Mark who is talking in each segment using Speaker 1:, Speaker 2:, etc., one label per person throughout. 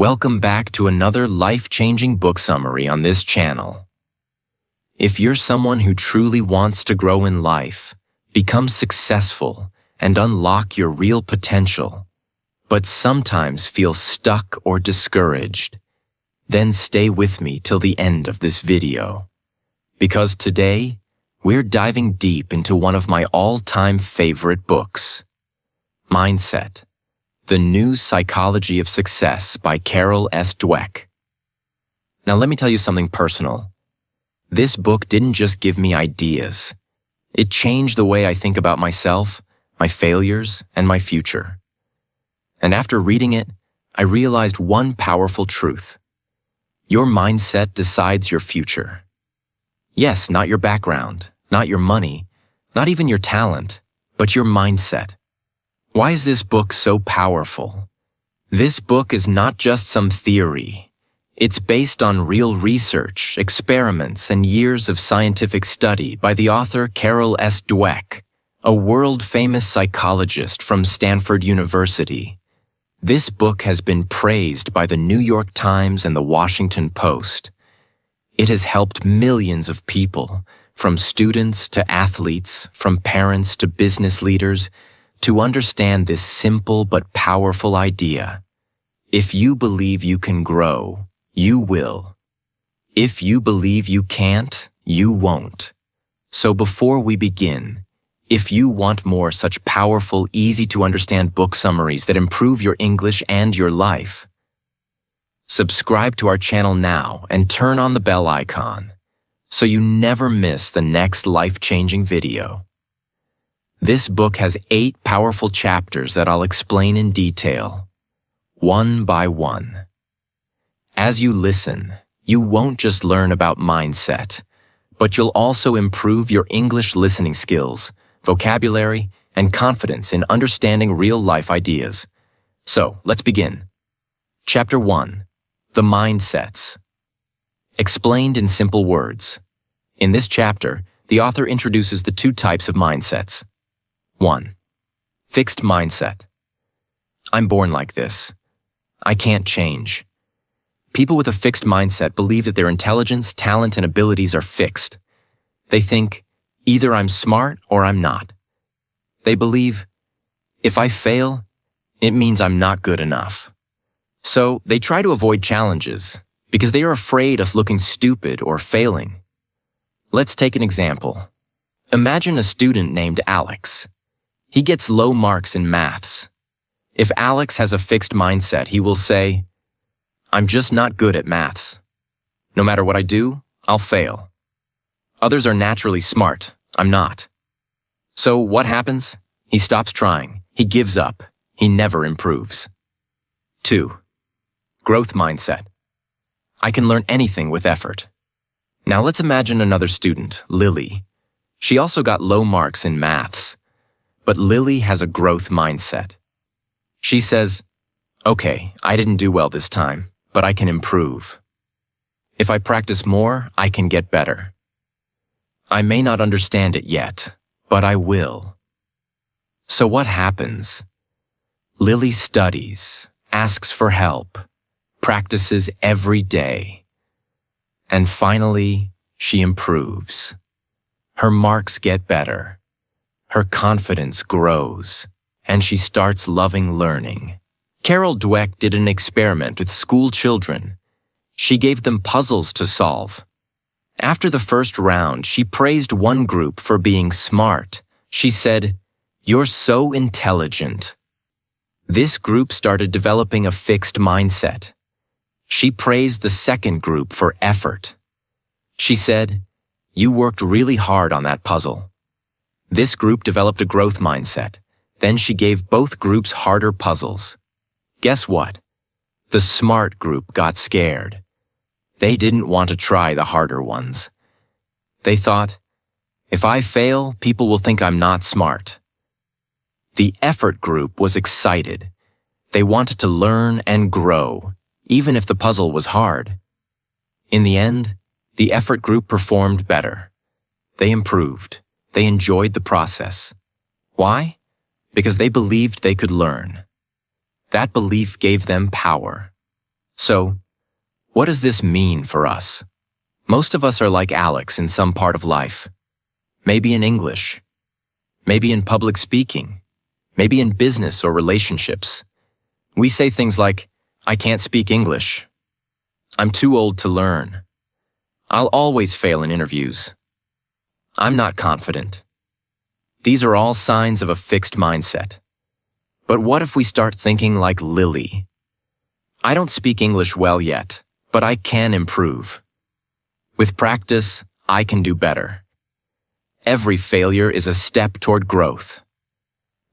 Speaker 1: Welcome back to another life-changing book summary on this channel. If you're someone who truly wants to grow in life, become successful, and unlock your real potential, but sometimes feel stuck or discouraged, then stay with me till the end of this video. Because today, we're diving deep into one of my all-time favorite books, Mindset: The New Psychology of Success by Carol Dweck. Now let me tell you something personal. This book didn't just give me ideas. It changed the way I think about myself, my failures, and my future. And after reading it, I realized one powerful truth. Your mindset decides your future. Yes, not your background, not your money, not even your talent, but your mindset. Why is this book so powerful? This book is not just some theory. It's based on real research, experiments, and years of scientific study by the author Carol Dweck, a world-famous psychologist from Stanford University. This book has been praised by the New York Times and the Washington Post. It has helped millions of people, from students to athletes, from parents to business leaders, to understand this simple but powerful idea. If you believe you can grow, you will. If you believe you can't, you won't. So before we begin, if you want more such powerful, easy-to-understand book summaries that improve your English and your life, subscribe to our channel now and turn on the bell icon so you never miss the next life-changing video. This book has 8 powerful chapters that I'll explain in detail, one by one. As you listen, you won't just learn about mindset, but you'll also improve your English listening skills, vocabulary, and confidence in understanding real-life ideas. So, let's begin. Chapter 1. The Mindsets. Explained in simple words. In this chapter, the author introduces the 2 types of mindsets. 1. Fixed mindset. I'm born like this. I can't change. People with a fixed mindset believe that their intelligence, talent, and abilities are fixed. They think, either I'm smart or I'm not. They believe, if I fail, it means I'm not good enough. So they try to avoid challenges because they are afraid of looking stupid or failing. Let's take an example. Imagine a student named Alex. He gets low marks in maths. If Alex has a fixed mindset, he will say, I'm just not good at maths. No matter what I do, I'll fail. Others are naturally smart. I'm not. So what happens? He stops trying. He gives up. He never improves. 2. Growth mindset. I can learn anything with effort. Now let's imagine another student, Lily. She also got low marks in maths. But Lily has a growth mindset. She says, okay, I didn't do well this time, but I can improve. If I practice more, I can get better. I may not understand it yet, but I will. So what happens? Lily studies, asks for help, practices every day. And finally, she improves. Her marks get better. Her confidence grows, and she starts loving learning. Carol Dweck did an experiment with school children. She gave them puzzles to solve. After the first round, she praised one group for being smart. She said, "You're so intelligent." This group started developing a fixed mindset. She praised the second group for effort. She said, "You worked really hard on that puzzle." This group developed a growth mindset. Then she gave both groups harder puzzles. Guess what? The smart group got scared. They didn't want to try the harder ones. They thought, if I fail, people will think I'm not smart. The effort group was excited. They wanted to learn and grow, even if the puzzle was hard. In the end, the effort group performed better. They improved. They enjoyed the process. Why? Because they believed they could learn. That belief gave them power. So, what does this mean for us? Most of us are like Alex in some part of life. Maybe in English. Maybe in public speaking. Maybe in business or relationships. We say things like, I can't speak English. I'm too old to learn. I'll always fail in interviews. I'm not confident. These are all signs of a fixed mindset. But what if we start thinking like Lily? I don't speak English well yet, but I can improve. With practice, I can do better. Every failure is a step toward growth.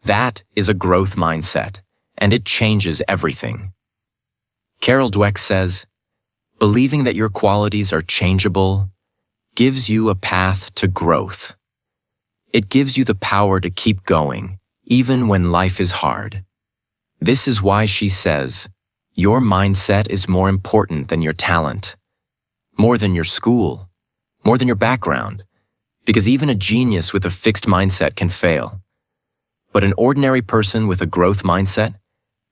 Speaker 1: That is a growth mindset, and it changes everything. Carol Dweck says, believing that your qualities are changeable gives you a path to growth. It gives you the power to keep going, even when life is hard. This is why she says, your mindset is more important than your talent, more than your school, more than your background, because even a genius with a fixed mindset can fail. But an ordinary person with a growth mindset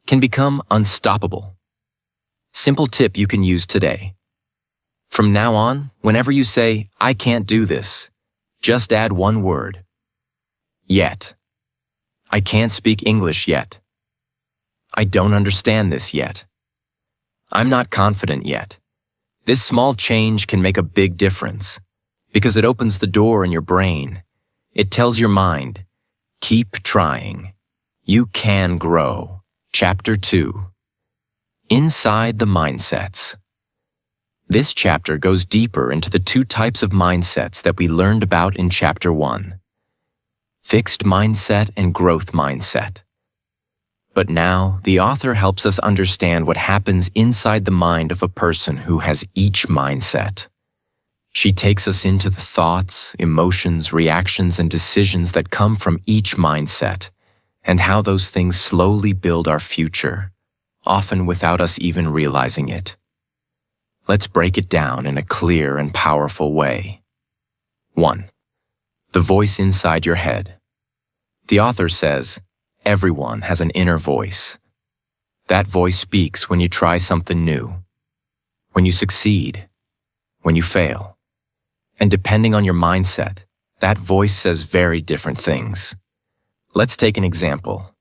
Speaker 1: can become unstoppable. Simple tip you can use today. From now on, whenever you say, I can't do this, just add one word. Yet. I can't speak English yet. I don't understand this yet. I'm not confident yet. This small change can make a big difference because it opens the door in your brain. It tells your mind, keep trying. You can grow. Chapter 2. Inside the Mindsets. This chapter goes deeper into the two types of mindsets that we learned about in Chapter 1. Fixed mindset and growth mindset. But now, the author helps us understand what happens inside the mind of a person who has each mindset. She takes us into the thoughts, emotions, reactions, and decisions that come from each mindset, and how those things slowly build our future, often without us even realizing it. Let's break it down in a clear and powerful way. 1. The voice inside your head. The author says, everyone has an inner voice. That voice speaks when you try something new, when you succeed, when you fail. And depending on your mindset, that voice says very different things. Let's take an example.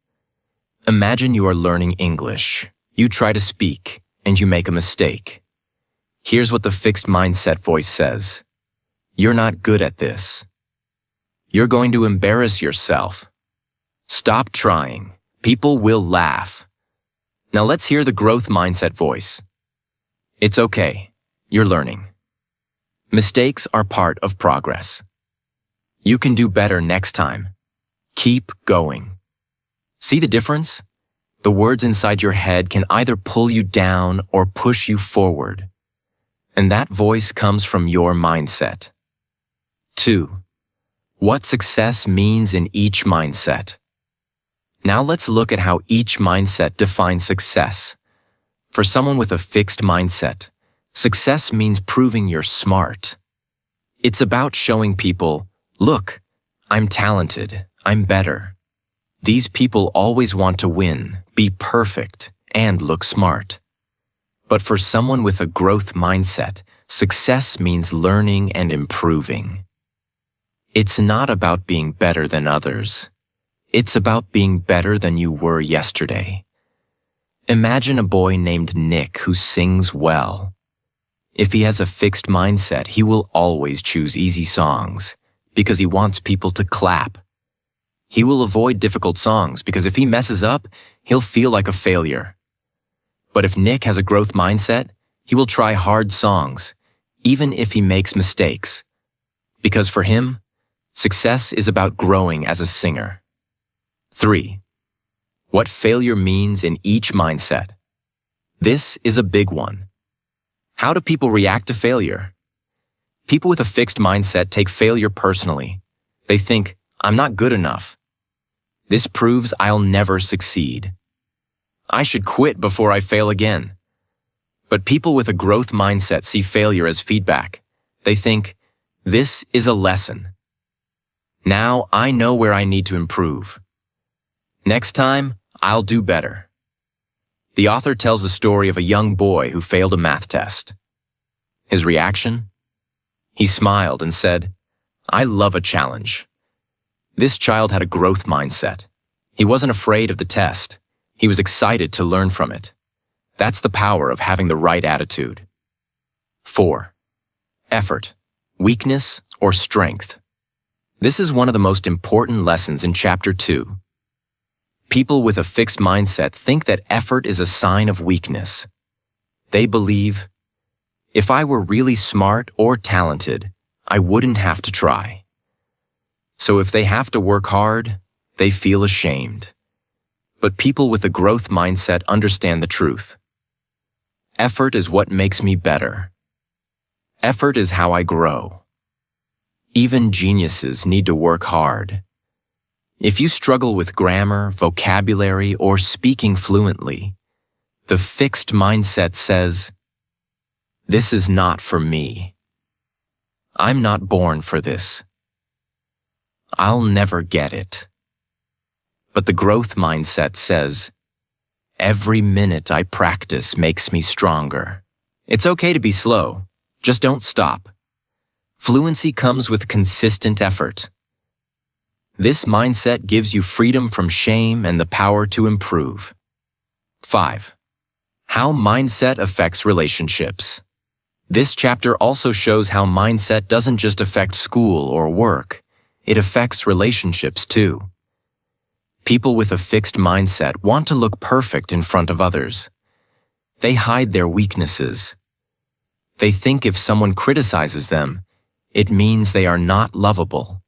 Speaker 1: Imagine you are learning English. You try to speak, and you make a mistake. Here's what the fixed mindset voice says. You're not good at this. You're going to embarrass yourself. Stop trying. People will laugh. Now let's hear the growth mindset voice. It's okay. You're learning. Mistakes are part of progress. You can do better next time. Keep going. See the difference? The words inside your head can either pull you down or push you forward. And that voice comes from your mindset. 2. What success means in each mindset. Now let's look at how each mindset defines success. For someone with a fixed mindset, success means proving you're smart. It's about showing people, look, I'm talented, I'm better. These people always want to win, be perfect, and look smart. But for someone with a growth mindset, success means learning and improving. It's not about being better than others. It's about being better than you were yesterday. Imagine a boy named Nick who sings well. If he has a fixed mindset, he will always choose easy songs because he wants people to clap. He will avoid difficult songs because if he messes up, he'll feel like a failure. But if Nick has a growth mindset, he will try hard songs, even if he makes mistakes. Because for him, success is about growing as a singer. 3. What failure means in each mindset. This is a big one. How do people react to failure? People with a fixed mindset take failure personally. They think, I'm not good enough. This proves I'll never succeed. I should quit before I fail again. But people with a growth mindset see failure as feedback. They think, this is a lesson. Now I know where I need to improve. Next time, I'll do better. The author tells the story of a young boy who failed a math test. His reaction? He smiled and said, "I love a challenge." This child had a growth mindset. He wasn't afraid of the test. He was excited to learn from it. That's the power of having the right attitude. 4. Effort, weakness, or strength. This is one of the most important lessons in Chapter 2. People with a fixed mindset think that effort is a sign of weakness. They believe, if I were really smart or talented, I wouldn't have to try. So if they have to work hard, they feel ashamed. But people with a growth mindset understand the truth. Effort is what makes me better. Effort is how I grow. Even geniuses need to work hard. If you struggle with grammar, vocabulary, or speaking fluently, the fixed mindset says, "This is not for me. I'm not born for this. I'll never get it." But the growth mindset says, "Every minute I practice makes me stronger." It's okay to be slow, just don't stop. Fluency comes with consistent effort. This mindset gives you freedom from shame and the power to improve. 5. How mindset affects relationships. This chapter also shows how mindset doesn't just affect school or work, it affects relationships too. People with a fixed mindset want to look perfect in front of others. They hide their weaknesses. They think if someone criticizes them, it means they are not lovable.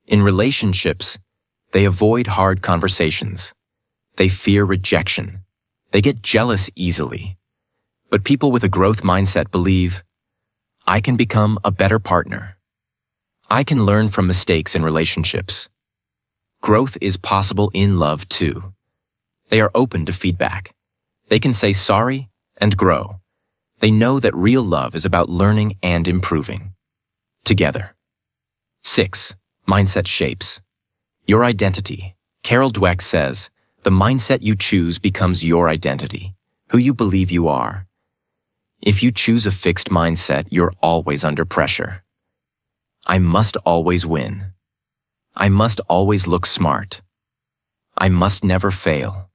Speaker 1: In relationships, they avoid hard conversations. They fear rejection. They get jealous easily. But people with a growth mindset believe, I can become a better partner. I can learn from mistakes in relationships. Growth is possible in love too. They are open to feedback. They can say sorry and grow. They know that real love is about learning and improving. Together. 6. Mindset shapes your identity. Carol Dweck says, the mindset you choose becomes your identity, who you believe you are. If you choose a fixed mindset, you're always under pressure. I must always win. I must always look smart. I must never fail.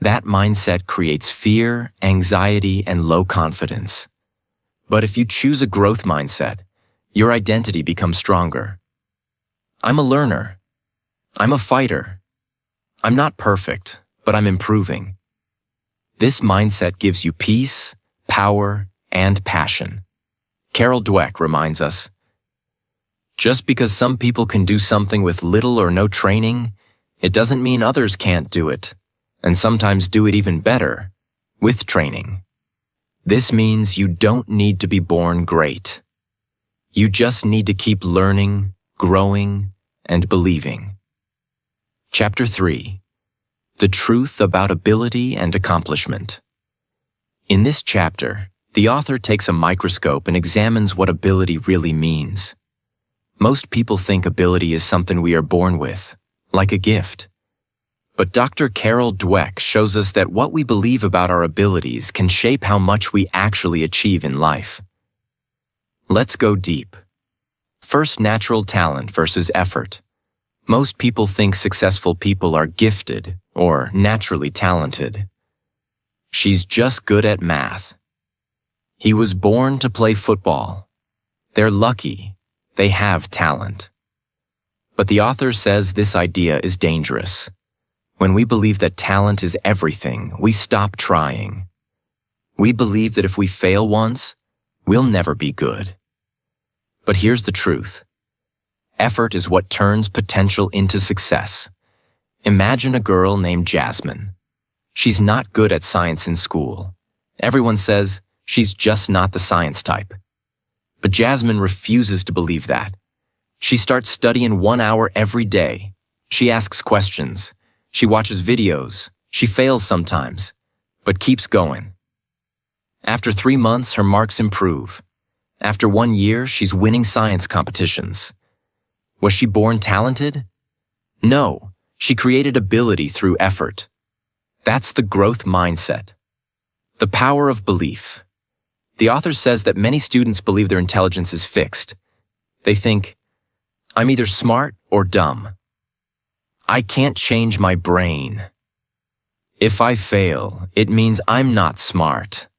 Speaker 1: That mindset creates fear, anxiety, and low confidence. But if you choose a growth mindset, your identity becomes stronger. I'm a learner. I'm a fighter. I'm not perfect, but I'm improving. This mindset gives you peace, power, and passion. Carol Dweck reminds us, just because some people can do something with little or no training, it doesn't mean others can't do it, and sometimes do it even better, with training. This means you don't need to be born great. You just need to keep learning, growing, and believing. Chapter 3. The Truth About Ability and Accomplishment. In this chapter, the author takes a microscope and examines what ability really means. Most people think ability is something we are born with, like a gift. But Dr. Carol Dweck shows us that what we believe about our abilities can shape how much we actually achieve in life. Let's go deep. First, natural talent versus effort. Most people think successful people are gifted or naturally talented. She's just good at math. He was born to play football. They're lucky. They have talent. But the author says this idea is dangerous. When we believe that talent is everything, we stop trying. We believe that if we fail once, we'll never be good. But here's the truth. Effort is what turns potential into success. Imagine a girl named Jasmine. She's not good at science in school. Everyone says she's just not the science type. But Jasmine refuses to believe that. She starts studying 1 hour every day. She asks questions. She watches videos. She fails sometimes, but keeps going. After 3 months, her marks improve. After 1 year, she's winning science competitions. Was she born talented? No, she created ability through effort. That's the growth mindset. The power of belief. The author says that many students believe their intelligence is fixed. They think, I'm either smart or dumb. I can't change my brain. If I fail, it means I'm not smart.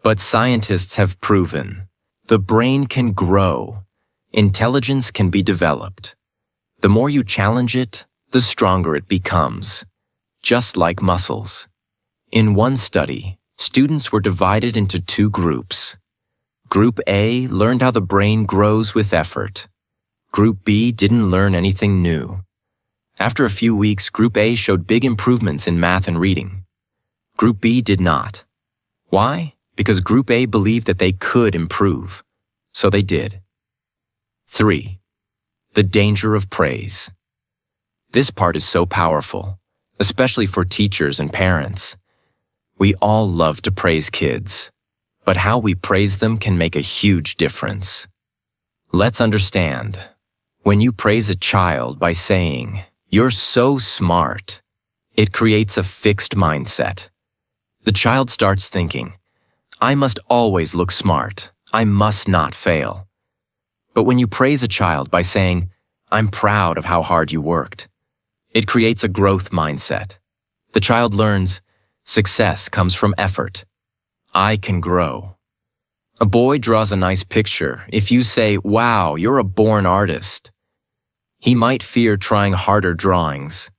Speaker 1: But scientists have proven the brain can grow. Intelligence can be developed. The more you challenge it, the stronger it becomes, just like muscles. In one study, students were divided into two groups. Group A learned how the brain grows with effort. Group B didn't learn anything new. After a few weeks, Group A showed big improvements in math and reading. Group B did not. Why? Because Group A believed that they could improve. So they did. 3. The danger of praise. This part is so powerful, especially for teachers and parents. We all love to praise kids, but how we praise them can make a huge difference. Let's understand, when you praise a child by saying, "You're so smart," it creates a fixed mindset. The child starts thinking, "I must always look smart. I must not fail." But when you praise a child by saying, "I'm proud of how hard you worked," it creates a growth mindset. The child learns, success comes from effort. I can grow. A boy draws a nice picture. If you say, "Wow, you're a born artist," he might fear trying harder drawings.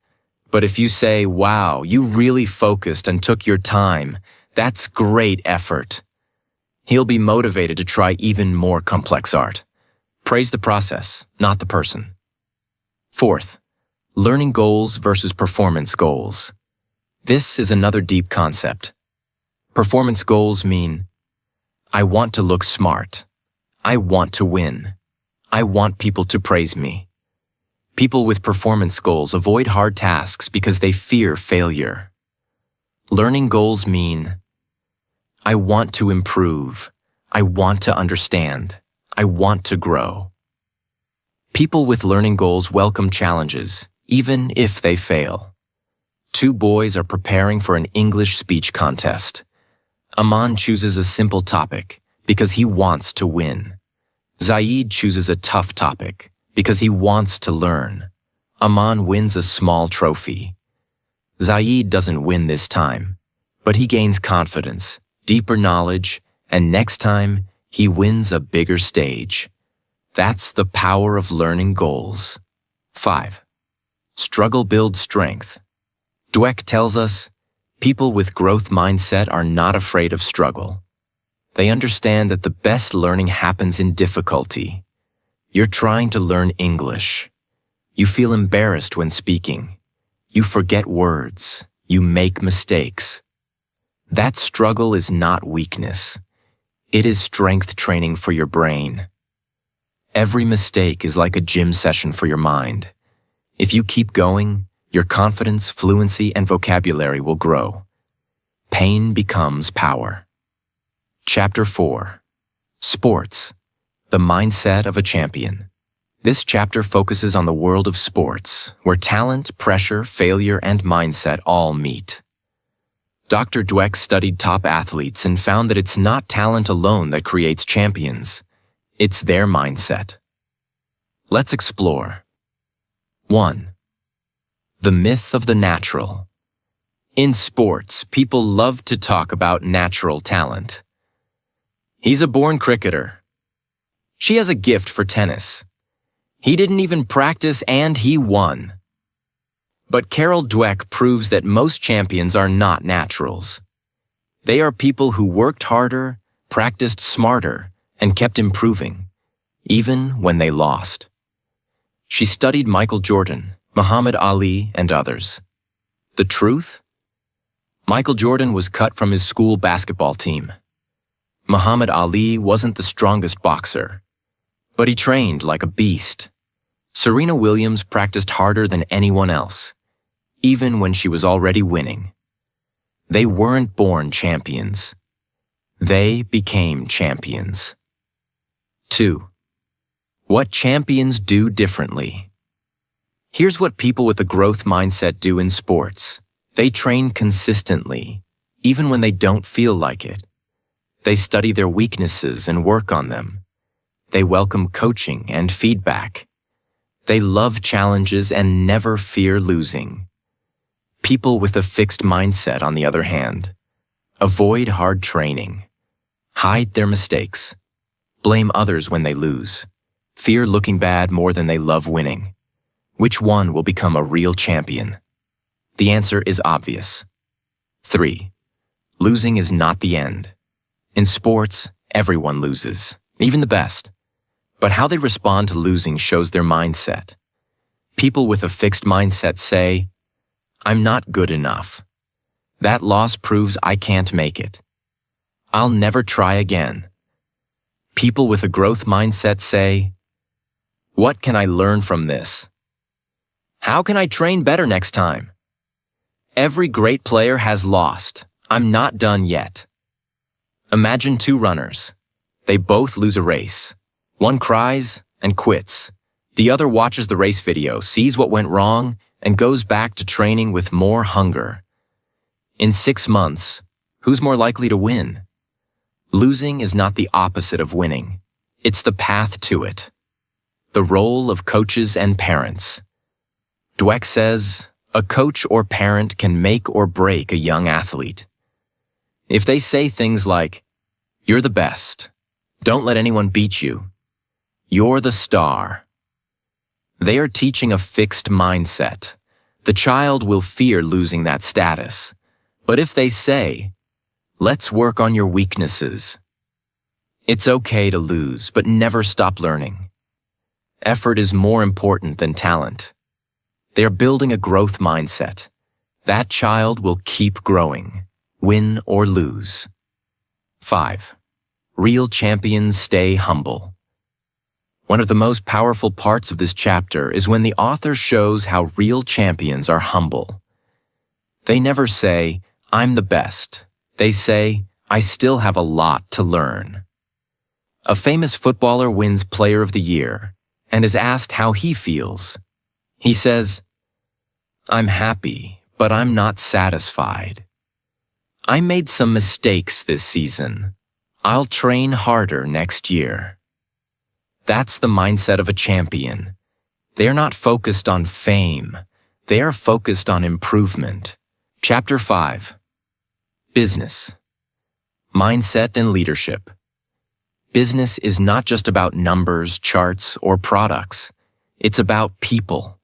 Speaker 1: But if you say, "Wow, you really focused and took your time, that's great effort," he'll be motivated to try even more complex art. Praise the process, not the person. 4th, learning goals versus performance goals. This is another deep concept. Performance goals mean, I want to look smart. I want to win. I want people to praise me. People with performance goals avoid hard tasks because they fear failure. Learning goals mean, I want to improve. I want to understand. I want to grow. People with learning goals welcome challenges, even if they fail. 2 boys are preparing for an English speech contest. Aman chooses a simple topic because he wants to win. Zaid chooses a tough topic because he wants to learn. Aman wins a small trophy. Zaid doesn't win this time, but he gains confidence, deeper knowledge, and next time, he wins a bigger stage. That's the power of learning goals. 5. Struggle builds strength. Dweck tells us, people with growth mindset are not afraid of struggle. They understand that the best learning happens in difficulty. You're trying to learn English. You feel embarrassed when speaking. You forget words. You make mistakes. That struggle is not weakness. It is strength training for your brain. Every mistake is like a gym session for your mind. If you keep going, your confidence, fluency, and vocabulary will grow. Pain becomes power. Chapter 4. Sports. The mindset of a champion. This chapter focuses on the world of sports, where talent, pressure, failure, and mindset all meet. Dr. Dweck studied top athletes and found that it's not talent alone that creates champions. It's their mindset. Let's explore. 1. The myth of the natural. In sports, people love to talk about natural talent. He's a born cricketer. She has a gift for tennis. He didn't even practice and he won. But Carol Dweck proves that most champions are not naturals. They are people who worked harder, practiced smarter, and kept improving, even when they lost. She studied Michael Jordan, Muhammad Ali, and others. The truth? Michael Jordan was cut from his school basketball team. Muhammad Ali wasn't the strongest boxer, but he trained like a beast. Serena Williams practiced harder than anyone else, even when she was already winning. They weren't born champions. They became champions. 2. What champions do differently. Here's what people with a growth mindset do in sports. They train consistently, even when they don't feel like it. They study their weaknesses and work on them. They welcome coaching and feedback. They love challenges and never fear losing. People with a fixed mindset, on the other hand, avoid hard training, hide their mistakes, blame others when they lose, fear looking bad more than they love winning. Which one will become a real champion? The answer is obvious. 3. Losing is not the end. In sports, everyone loses, even the best. But how they respond to losing shows their mindset. People with a fixed mindset say, "I'm not good enough. That loss proves I can't make it. I'll never try again." People with a growth mindset say, "What can I learn from this? How can I train better next time? Every great player has lost. I'm not done yet." Imagine two runners. They both lose a race. One cries and quits. The other watches the race video, sees what went wrong, and goes back to training with more hunger. In 6 months, who's more likely to win? Losing is not the opposite of winning. It's the path to it. The role of coaches and parents. Dweck says, a coach or parent can make or break a young athlete. If they say things like, "You're the best. Don't let anyone beat you. You're the star," they are teaching a fixed mindset. The child will fear losing that status. But if they say, "Let's work on your weaknesses," it's okay to lose, but never stop learning. Effort is more important than talent. They are building a growth mindset. That child will keep growing, win or lose. 5. Real champions stay humble. One of the most powerful parts of this chapter is when the author shows how real champions are humble. They never say, "I'm the best." They say, "I still have a lot to learn." A famous footballer wins Player of the Year and is asked how he feels. He says, "I'm happy, but I'm not satisfied. I made some mistakes this season. I'll train harder next year." That's the mindset of a champion. They are not focused on fame. They are focused on improvement. Chapter 5. Business. Mindset and leadership. Business is not just about numbers, charts, or products. It's about people.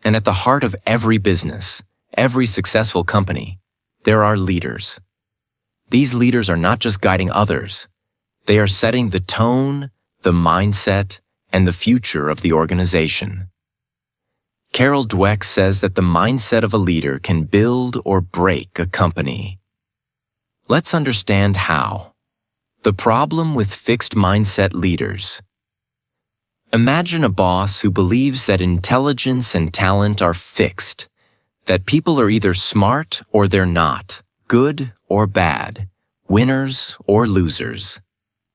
Speaker 1: And at the heart of every business, every successful company, there are leaders. These leaders are not just guiding others. They are setting the tone, the mindset, and the future of the organization. Carol Dweck says that the mindset of a leader can build or break a company. Let's understand how. The problem with fixed mindset leaders. Imagine a boss who believes that intelligence and talent are fixed, that people are either smart or they're not, good or bad, winners or losers.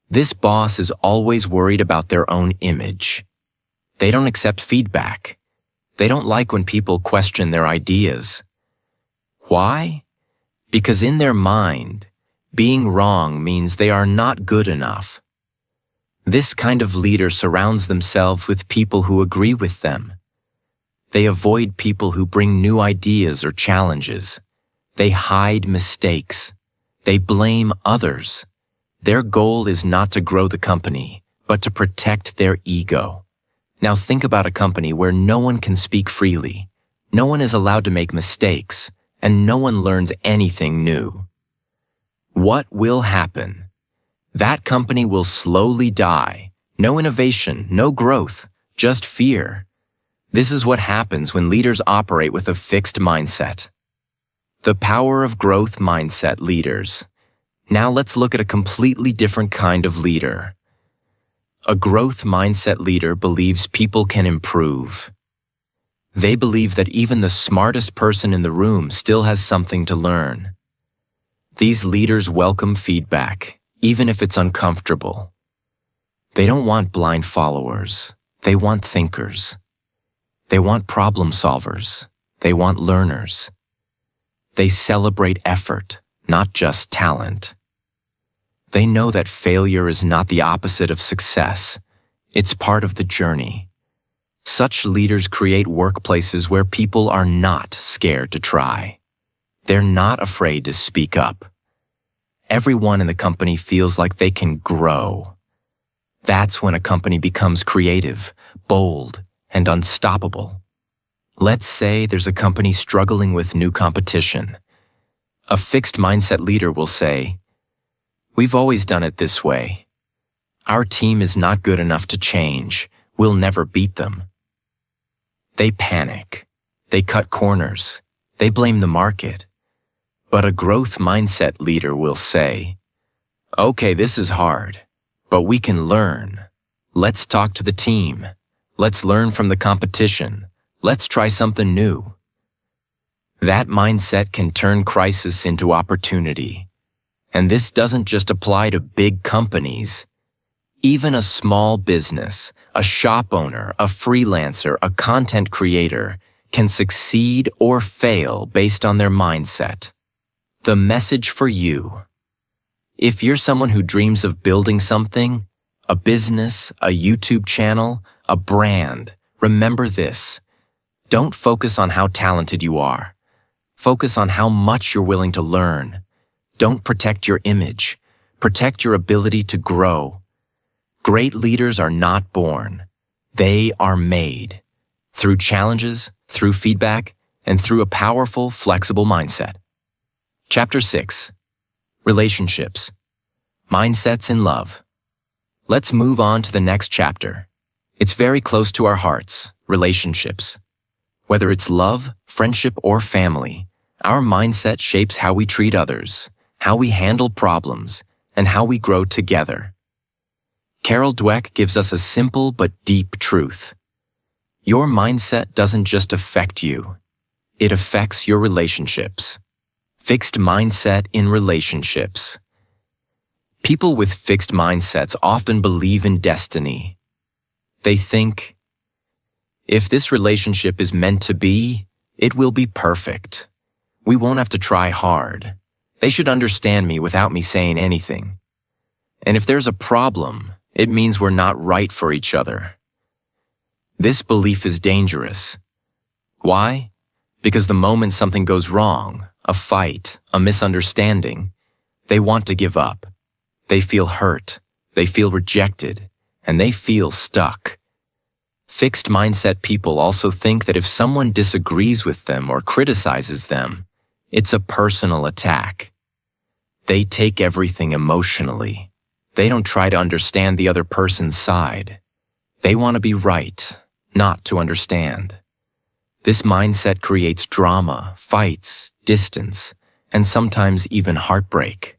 Speaker 1: This boss is always worried about their own image. They don't accept feedback. They don't like when people question their ideas. Why? Because in their mind, being wrong means they are not good enough. This kind of leader surrounds themselves with people who agree with them. They avoid people who bring new ideas or challenges. They hide mistakes. They blame others. Their goal is not to grow the company, but to protect their ego. Now think about a company where no one can speak freely, no one is allowed to make mistakes, and no one learns anything new. What will happen? That company will slowly die. No innovation, no growth, just fear. This is what happens when leaders operate with a fixed mindset. The power of growth mindset leaders. Now let's look at a completely different kind of leader. A growth mindset leader believes people can improve. They believe that even the smartest person in the room still has something to learn. These leaders welcome feedback, even if it's uncomfortable. They don't want blind followers. They want thinkers. They want problem solvers. They want learners. They celebrate effort, not just talent. They know that failure is not the opposite of success. It's part of the journey. Such leaders create workplaces where people are not scared to try. They're not afraid to speak up. Everyone in the company feels like they can grow. That's when a company becomes creative, bold, and unstoppable. Let's say there's a company struggling with new competition. A fixed mindset leader will say, "We've always done it this way. Our team is not good enough to change. We'll never beat them." They panic. They cut corners. They blame the market. But a growth mindset leader will say, "Okay, this is hard, but we can learn. Let's talk to the team. Let's learn from the competition. Let's try something new." That mindset can turn crisis into opportunity. And this doesn't just apply to big companies. Even a small business, a shop owner, a freelancer, a content creator can succeed or fail based on their mindset. The message for you: if you're someone who dreams of building something, a business, a YouTube channel, a brand, remember this. Don't focus on how talented you are. Focus on how much you're willing to learn. Don't protect your image. Protect your ability to grow. Great leaders are not born. They are made. Through challenges, through feedback, and through a powerful, flexible mindset. Chapter 6. Relationships. Mindsets in love. Let's move on to the next chapter. It's very close to our hearts, relationships. Whether it's love, friendship, or family, our mindset shapes how we treat others, how we handle problems, and how we grow together. Carol Dweck gives us a simple but deep truth. Your mindset doesn't just affect you. It affects your relationships. Fixed mindset in relationships. People with fixed mindsets often believe in destiny. They think, if this relationship is meant to be, it will be perfect. We won't have to try hard. They should understand me without me saying anything. And if there's a problem, it means we're not right for each other. This belief is dangerous. Why? Because the moment something goes wrong, a fight, a misunderstanding, they want to give up. They feel hurt, they feel rejected, and they feel stuck. Fixed mindset people also think that if someone disagrees with them or criticizes them, it's a personal attack. They take everything emotionally. They don't try to understand the other person's side. They want to be right, not to understand. This mindset creates drama, fights, distance, and sometimes even heartbreak.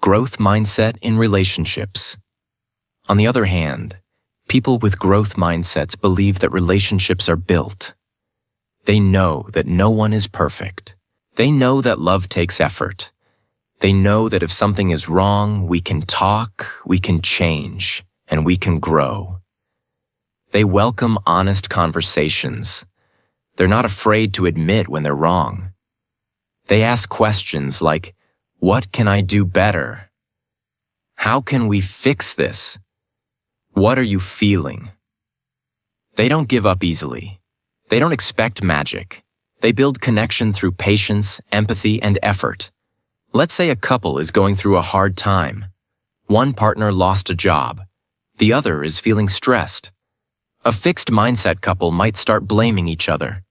Speaker 1: Growth mindset in relationships. On the other hand, people with growth mindsets believe that relationships are built. They know that no one is perfect. They know that love takes effort. They know that if something is wrong, we can talk, we can change, and we can grow. They welcome honest conversations. They're not afraid to admit when they're wrong. They ask questions like, "What can I do better? How can we fix this? What are you feeling?" They don't give up easily. They don't expect magic. They build connection through patience, empathy, and effort. Let's say a couple is going through a hard time. One partner lost a job. The other is feeling stressed. A fixed mindset couple might start blaming each other.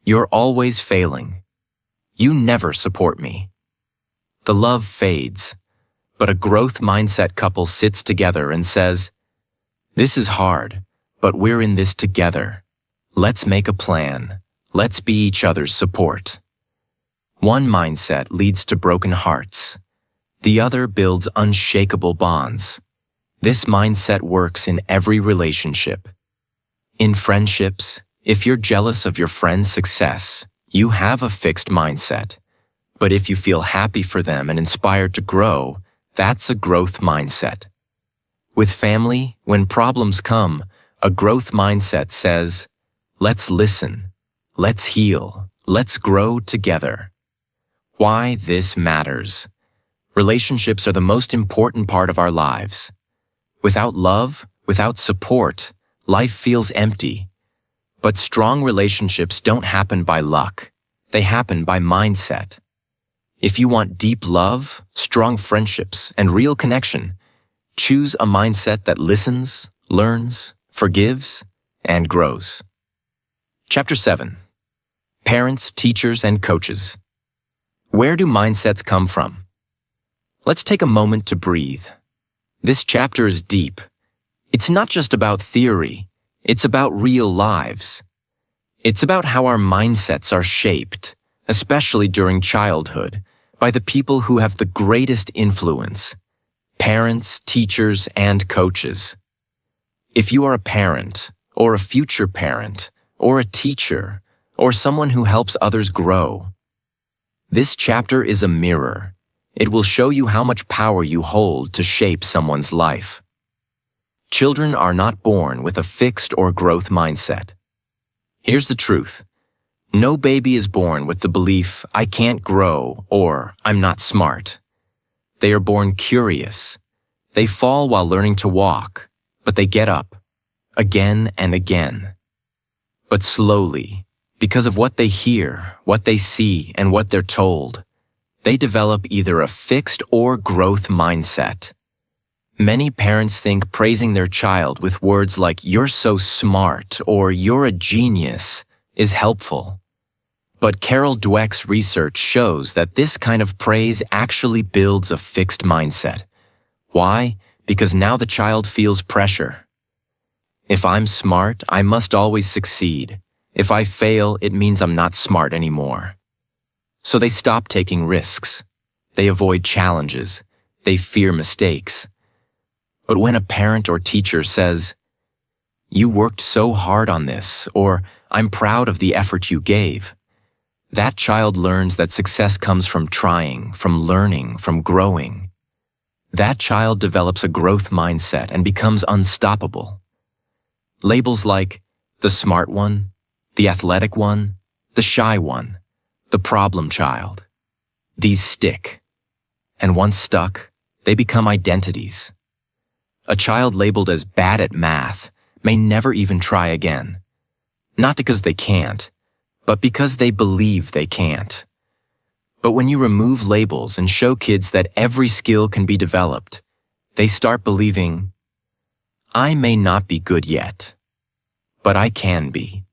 Speaker 1: "You're always failing. You never support me." The love fades, but a growth mindset couple sits together and says, "This is hard, but we're in this together. Let's make a plan. Let's be each other's support." One mindset leads to broken hearts. The other builds unshakable bonds. This mindset works in every relationship. In friendships, if you're jealous of your friend's success, you have a fixed mindset. But if you feel happy for them and inspired to grow, that's a growth mindset. With family, when problems come, a growth mindset says, "Let's listen, let's heal, Let's grow together. Why this matters. Relationships are the most important part of our lives. Without love, without support, life feels empty. But strong relationships don't happen by luck. They happen by mindset. If you want deep love, strong friendships, and real connection, choose a mindset that listens, learns, forgives, and grows. Chapter 7. Parents, Teachers, and Coaches. Where do mindsets come from? Let's take a moment to breathe. This chapter is deep. It's not just about theory. It's about real lives. It's about how our mindsets are shaped, especially during childhood, by the people who have the greatest influence: parents, teachers, and coaches. If you are a parent, or a future parent, or a teacher, or someone who helps others grow, this chapter is a mirror. It will show you how much power you hold to shape someone's life. Children are not born with a fixed or growth mindset. Here's the truth. No baby is born with the belief, I can't grow, or I'm not smart. They are born curious. They fall while learning to walk, but they get up, again and again. But slowly, because of what they hear, what they see, and what they're told, they develop either a fixed or growth mindset. Many parents think praising their child with words like, you're so smart, or you're a genius, is helpful. But Carol Dweck's research shows that this kind of praise actually builds a fixed mindset. Why? Because now the child feels pressure. If I'm smart, I must always succeed. If I fail, it means I'm not smart anymore. So they stop taking risks. They avoid challenges. They fear mistakes. But when a parent or teacher says, you worked so hard on this, or I'm proud of the effort you gave, that child learns that success comes from trying, from learning, from growing. That child develops a growth mindset and becomes unstoppable. Labels like the smart one, the athletic one, the shy one, the problem child. These stick. And once stuck, they become identities. A child labeled as bad at math may never even try again. Not because they can't, but because they believe they can't. But when you remove labels and show kids that every skill can be developed, they start believing, I may not be good yet, but I can be.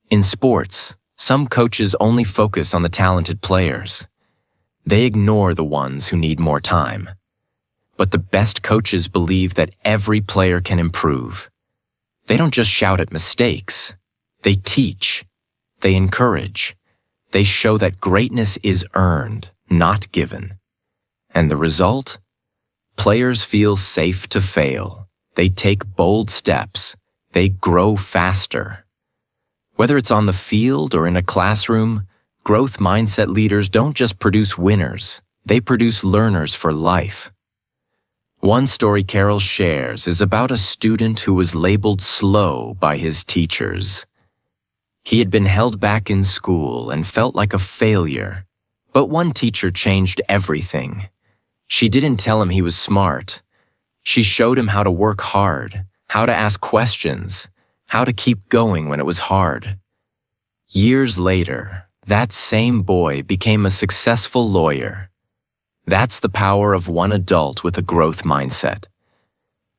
Speaker 1: In sports, some coaches only focus on the talented players. They ignore the ones who need more time. But the best coaches believe that every player can improve. They don't just shout at mistakes. They teach. They encourage. They show that greatness is earned, not given. And the result? Players feel safe to fail. They take bold steps. They grow faster. Whether it's on the field or in a classroom, growth mindset leaders don't just produce winners, they produce learners for life. One story Carol shares is about a student who was labeled slow by his teachers. He had been held back in school and felt like a failure, but one teacher changed everything. She didn't tell him he was smart. She showed him how to work hard, how to ask questions, how to keep going when it was hard. Years later, that same boy became a successful lawyer. That's the power of one adult with a growth mindset.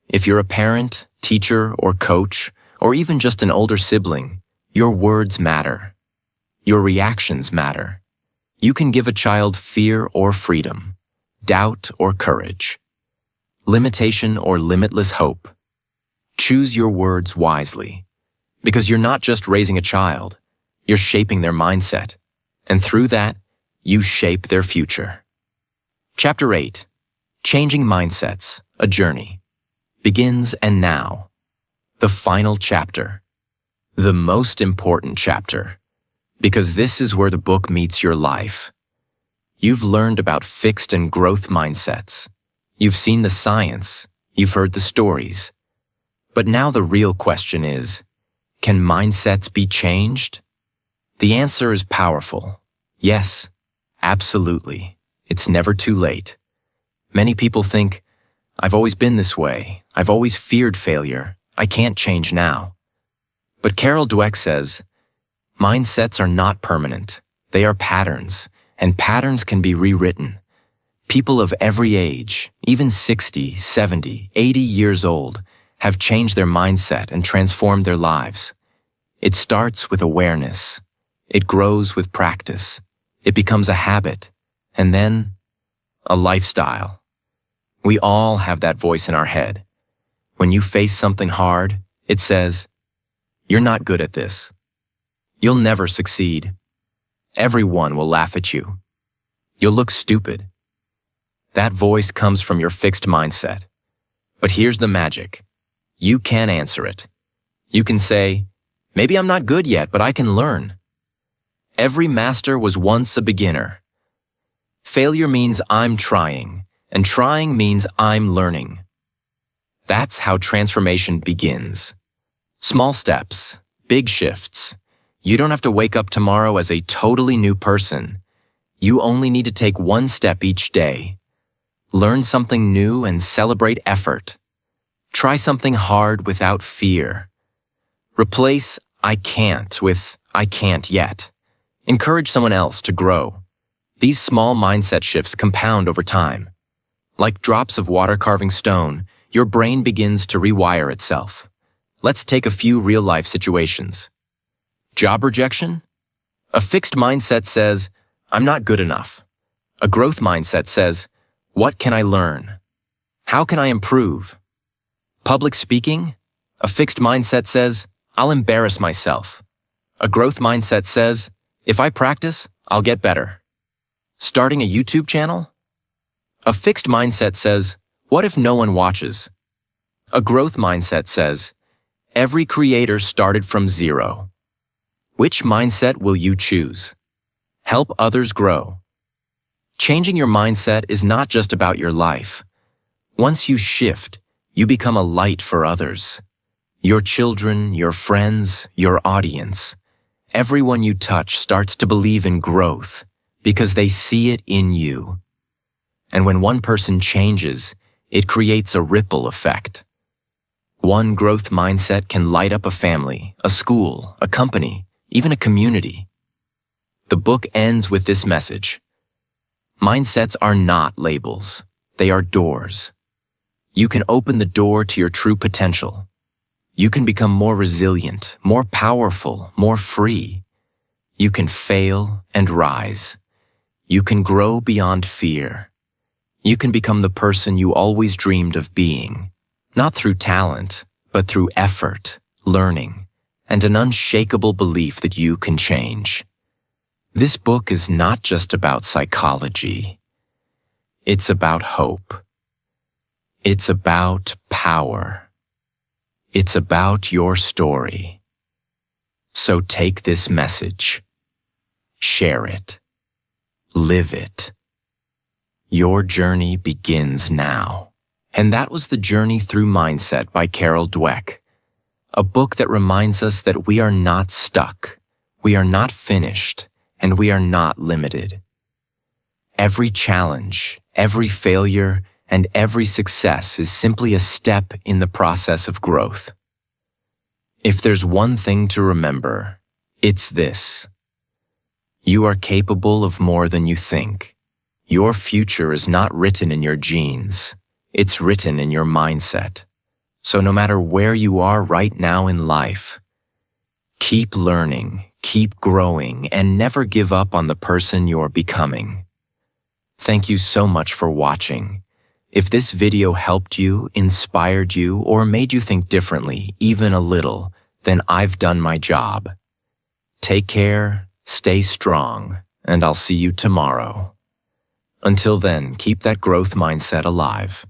Speaker 1: If you're a parent, teacher, or coach, or even just an older sibling, your words matter. Your reactions matter. You can give a child fear or freedom, doubt or courage, limitation or limitless hope. Choose your words wisely, because you're not just raising a child, you're shaping their mindset, and through that, you shape their future. Chapter 8, Changing Mindsets, A Journey, begins and now. The final chapter. The most important chapter, because this is where the book meets your life. You've learned about fixed and growth mindsets. You've seen the science. You've heard the stories. But now the real question is, can mindsets be changed? The answer is powerful. Yes, absolutely. It's never too late. Many people think, I've always been this way. I've always feared failure. I can't change now. But Carol Dweck says, mindsets are not permanent. They are patterns, and patterns can be rewritten. People of every age, even 60, 70, 80 years old, have changed their mindset and transformed their lives. It starts with awareness. It grows with practice. It becomes a habit, and then a lifestyle. We all have that voice in our head. When you face something hard, it says, "You're not good at this. You'll never succeed. Everyone will laugh at you. You'll look stupid." That voice comes from your fixed mindset. But here's the magic. You can answer it. You can say, maybe I'm not good yet, but I can learn. Every master was once a beginner. Failure means I'm trying, and trying means I'm learning. That's how transformation begins. Small steps, big shifts. You don't have to wake up tomorrow as a totally new person. You only need to take one step each day. Learn something new and celebrate effort. Try something hard without fear. Replace "I can't" with "I can't yet." Encourage someone else to grow. These small mindset shifts compound over time. Like drops of water carving stone, your brain begins to rewire itself. Let's take a few real-life situations. Job rejection? A fixed mindset says, I'm not good enough. A growth mindset says, what can I learn? How can I improve? Public speaking? A fixed mindset says, I'll embarrass myself. A growth mindset says, if I practice, I'll get better. Starting a YouTube channel? A fixed mindset says, what if no one watches? A growth mindset says, every creator started from zero. Which mindset will you choose? Help others grow. Changing your mindset is not just about your life. Once you shift, you become a light for others. Your children, your friends, your audience. Everyone you touch starts to believe in growth because they see it in you. And when one person changes, it creates a ripple effect. One growth mindset can light up a family, a school, a company, even a community. The book ends with this message. Mindsets are not labels. They are doors. You can open the door to your true potential. You can become more resilient, more powerful, more free. You can fail and rise. You can grow beyond fear. You can become the person you always dreamed of being, not through talent, but through effort, learning, and an unshakable belief that you can change. This book is not just about psychology. It's about hope. It's about power. It's about your story. So take this message. Share it. Live it. Your journey begins now. And that was The Journey Through Mindset by Carol Dweck, a book that reminds us that we are not stuck, we are not finished, and we are not limited. Every challenge, every failure, and every success is simply a step in the process of growth. If there's one thing to remember, it's this. You are capable of more than you think. Your future is not written in your genes. It's written in your mindset. So no matter where you are right now in life, keep learning, keep growing, and never give up on the person you're becoming. Thank you so much for watching. If this video helped you, inspired you, or made you think differently, even a little, then I've done my job. Take care, stay strong, and I'll see you tomorrow. Until then, keep that growth mindset alive.